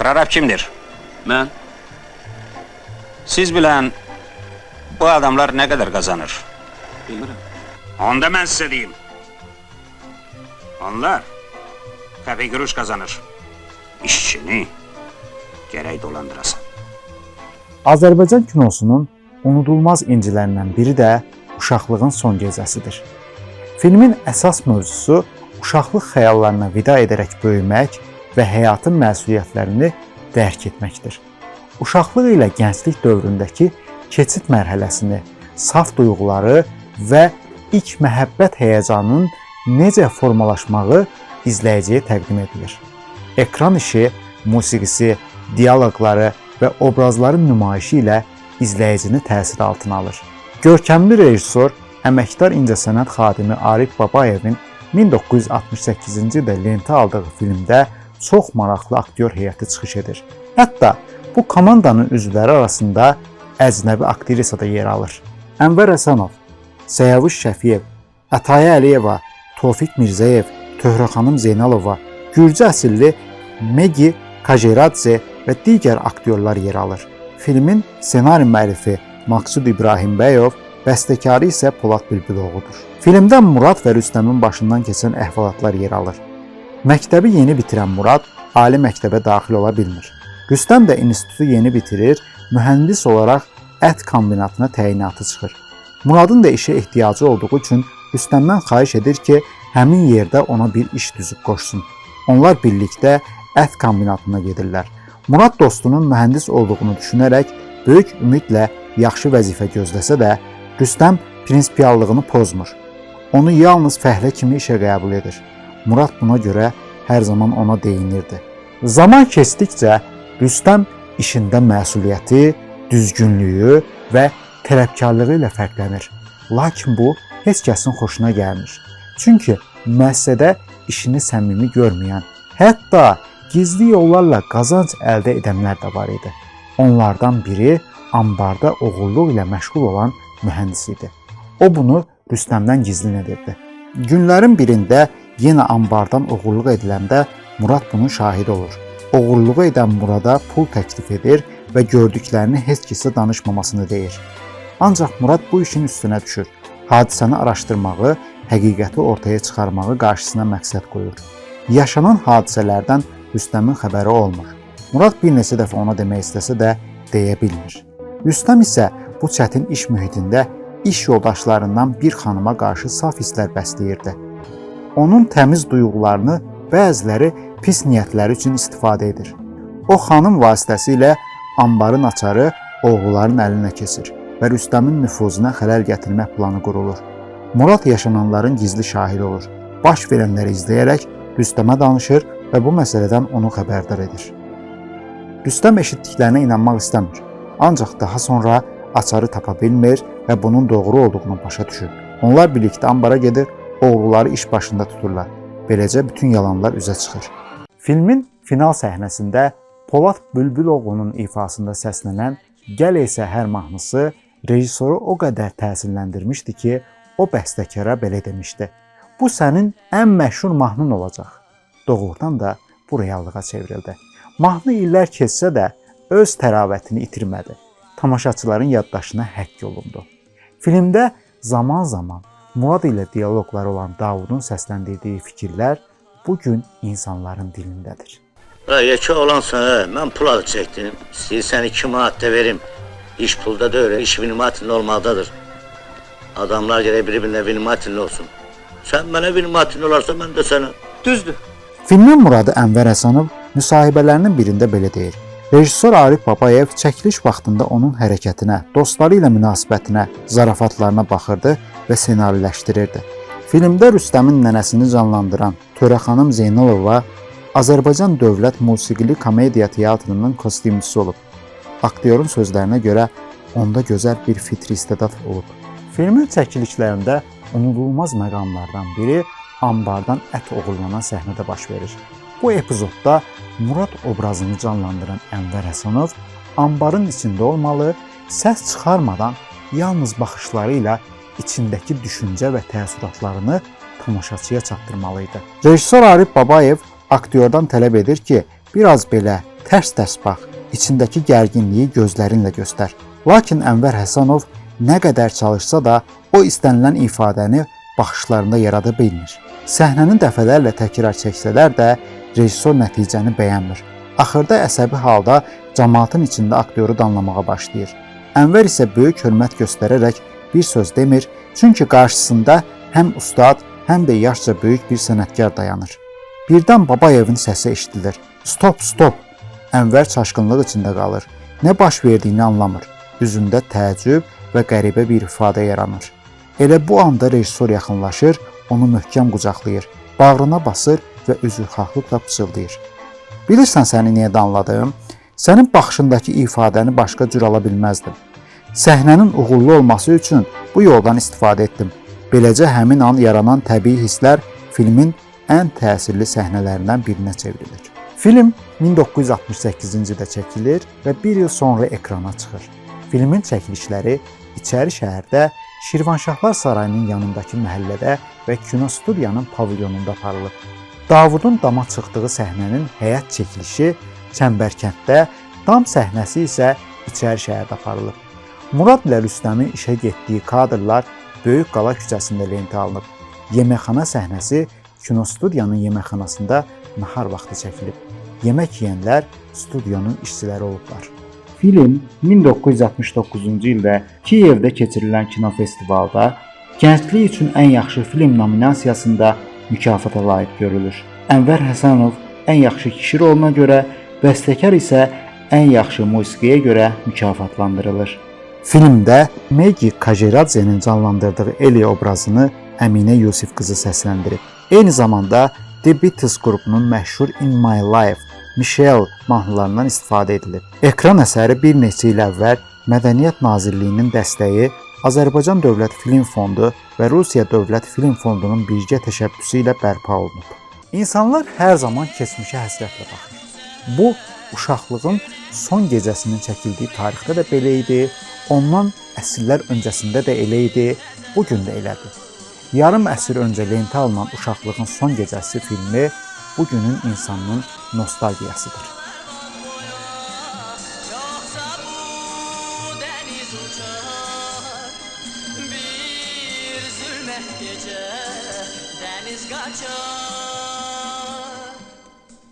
Prorab kimdir? Mən? Siz bilən bu adamlar nə qədər qazanır? Bilmirəm. Onda mən sizə deyim. Onlar təbii quruş qazanır. İşçini gərək dolandırasan. Azərbaycan kinosunun unudulmaz incilərindən biri də uşaqlığın son gecəsidir. Filmin əsas mövzusu uşaqlıq xəyallarına vida edərək böyümək və həyatın məsuliyyətlərini dərk etməkdir. Uşaqlıq ilə gənclik dövründəki keçid mərhələsini, saf duyğuları və ilk məhəbbət həyəcanının necə formalaşmağı izləyiciyə təqdim edilir. Ekran işi, musiqisi, dialoqları və obrazların nümayişi ilə izləyicini təsir altına alır. Görkəmli rejissor, əməkdar incəsənət xadimi Arif Babayevin 1968-ci ildə lentə aldığı filmdə çox maraqlı aktyor heyəti çıxış edir. Hətta bu komandanın üzvləri arasında əcnəbi aktrisa da yer alır. Ənvər Həsənov, Səyavuş Şəfiyev, Ətayə Əliyeva, Tofiq Mirzəyev, Töhrə xanım Zeynalova, Gürcü əsilli Megi Kajeradze və digər aktyorlar yer alır. Filmin ssenari müəllifi Maqsud İbrahimbəyov, bəstəkarı isə Polad Bülbüloğludur. Filmdə Murad və Rüstəmin başından keçən əhvalatlar yer alır. Məktəbi yeni bitirən Murad ali məktəbə daxil ola bilmir. Rüstəm də institutu yeni bitirir, mühəndis olaraq ət kombinatına təyinatı çıxır. Muradın da işə ehtiyacı olduğu üçün Rüstəmdən xahiş edir ki, həmin yerdə ona bir iş düzüb qoşsun. Onlar birlikdə ət kombinatına gedirlər. Murad dostunun mühəndis olduğunu düşünərək böyük ümidlə yaxşı vəzifə gözləsə də, Rüstəm prinsipiallığını pozmur. Onu yalnız fəhlə kimi işə qəbul edir. Murad buna görə hər zaman ona deyinirdi. Zaman keçdikcə Rüstəm işində məsuliyyəti, düzgünlüyü və tələbkarlığı ilə fərqlənir. Lakin bu heç kəsin xoşuna gəlmir. Çünki müəssisədə işini səmimi görməyən, hətta gizli yollarla qazanc əldə edənlər də var idi. Onlardan biri ambarda oğurluq ilə məşğul olan mühəndis idi. O bunu Rüstəmdən gizlin edirdi. Günlərin birində yenə ambardan oğurluq ediləndə Murad bunun şahidi olur. Oğurluğu edən Murada pul təklif edir və gördüklərini heç kəsə danışmamasını deyir. Ancaq Murad bu işin üstünə düşür. Hadisəni araşdırmağı, həqiqəti ortaya çıxarmağı qarşısına məqsəd qoyur. Yaşanan hadisələrdən Rüstəmin xəbəri olmur. Murad bir neçə dəfə ona demək istəsə də deyə bilmir. Rüstəm isə bu çətin iş mühitində iş yoldaşlarından bir xanıma qarşı saf hisslər bəsləyirdi. Onun təmiz duyğularını bəziləri pis niyyətləri üçün istifadə edir. O xanım vasitəsilə ambarın açarı oğulların əlinə keçir və Rüstəmin nüfuzuna xələl gətirmək planı qurulur. Murad yaşananların gizli şahidi olur. Baş verənləri izləyərək Rüstəmə danışır və bu məsələdən onu xəbərdar edir. Rüstəm eşitdiklərinə inanmaq istəmir. Ancaq daha sonra açarı tapa bilmir və bunun doğru olduğunu başa düşür. Onlar birlikdə ambara gedir, oğulları iş başında tuturlar. Beləcə bütün yalanlar üzə çıxır. Filmin final səhnəsində Polad Bülbüloğlunun ifasında səslənən Gəl ey səhər mahnısı rejissoru o qədər təsirləndirmişdi ki, o bəstəkara belə demişdi: "Bu sənin ən məşhur mahnın olacaq." Doğrudan da bu reallığa çevrildi. Mahnı illər keçsə də öz təravətini itirmədi. Tamaşaçıların yaddaşına həkk olundu. Filmdə zaman-zaman Murad ilə dialoqları olan Davudun səsləndirdiyi fikirlər bugün insanların dilindədir. Yekə olansa, mən pul adı çəkdim. İstəyirsən 2 manat da verim. İş pulda deyil, iş vinimatinli olmalıdadır. Adamlar gərək bir-birinə vinimatinli olsun. Sən mənə vinimatinli olarsa, mən də sənə. Düzdür. Filmin muradı Ənvər Həsənov müsahibələrinin birində belə deyir: Rejissor Arif Babayev çəkiliş vaxtında onun hərəkətinə, dostları ilə münasibətinə, zarafatlarına baxırdı və ssenariləşdirirdi. Filmdə Rüstəmin nənəsini canlandıran Töhrə xanım Zeynalova Azərbaycan Dövlət Musiqili Komediya Teatrının kostyumçusu olub. Aktyorun sözlərinə görə onda gözəl bir fitri istedad olub. Filmin çəkilişlərində unudulmaz məqamlardan biri ambardan ət oğurlanan səhnədə baş verir. Bu epizodda Murad obrazını canlandıran Ənvər Həsənov ambarın içində olmalı, səs çıxarmadan yalnız baxışları ilə içindəki düşüncə və təəssüratlarını tamaşaçıya çatdırmalı idi. Rejissor Arif Babayev aktyordan tələb edir ki, biraz belə Tərs-tərs bax, içindəki gərginliyi gözlərinlə göstər. Lakin Ənvər Həsənov nə qədər çalışsa da o istənilən ifadəni baxışlarında yarada bilmir. Səhnənin dəfələrlə təkrar çəksələr də rejissor nəticəni bəyənmir. Axırda əsəbi halda cəmaatın içində aktyoru danlamağa başlayır. Ənvər isə böyük hörmət göstərərək bir söz demir, çünki qarşısında həm ustad, həm də yaşca böyük bir sənətkar dayanır. Birdən Babayevin səsi eşidilir. Stop, stop! Ənvər çaşqınlıq içində qalır. Nə baş verdiyini anlamır. Üzündə təəccüb və qəribə bir ifadə yaranır. Elə bu anda rejissor yaxınlaşır, onu möhkəm qucaqlayır, bağrına basır və üzrxahlıqla pıçıldayır. Bilirsən səni niyə danladım? Sənin baxışındakı ifadəni başqa cür ala bilməzdim. Səhnənin uğurlu olması üçün bu yoldan istifadə etdim. Beləcə həmin an yaranan təbii hisslər filmin ən təsirli səhnələrindən birinə çevrilir. Film 1968-ci ildə çəkilir və bir il sonra ekrana çıxır. Filmin çəkilişləri İçəri şəhərdə, Şirvanşahlar Sarayının yanındakı məhəllədə və kinostudiyanın pavilyonunda aparılıb. Davudun dama çıxdığı səhnənin həyat çəkilişi Çəmbərkənddə, dam səhnəsi isə İçəri şəhərdə aparılıb. Murad ilə Rüstəmin işə getdiyi kadrlar Böyük Qala küçəsində lentə alınıb. Yeməkxana səhnəsi kinostudiyanın yeməkxanasında nahar vaxtı çəkilib. Yemək yeyənlər studiyonun işçiləri olublar. Film 1969-cu ildə Kiyevdə keçirilən kinofestivalda gənclik üçün ən yaxşı film nominasiyasında mükafata layiq görülür. Ənvər Həsənov ən yaxşı kişi roluna görə, bəstəkar isə ən yaxşı musiqiyə görə mükafatlandırılır. Filmdə Megi Kajeradzenin canlandırdığı Eli obrazını Əminə Yusif qızı səsləndirib. Eyni zamanda The Beatles qrupunun məşhur In My Life, Michelle mahnılarından istifadə edilib. Ekran əsəri bir neçə il əvvəl Mədəniyyət Nazirliyinin dəstəyi, Azərbaycan Dövlət Film Fondu və Rusiya Dövlət Film Fondunun birgə təşəbbüsü ilə bərpa olunub. İnsanlar hər zaman keçmişə həsrətlə baxır. Bu, uşaqlığın son gecəsinin çəkildiyi tarixdə də belə idi, ondan əsrlər öncəsində də elə idi, bugün də elədir. Yarım əsr öncə lentə alınan Uşaqlığın son gecəsi filmi bugünün insanının nostalgiyasıdır. Yoksa bu deniz uçar, bir zülmet gece deniz kaçar.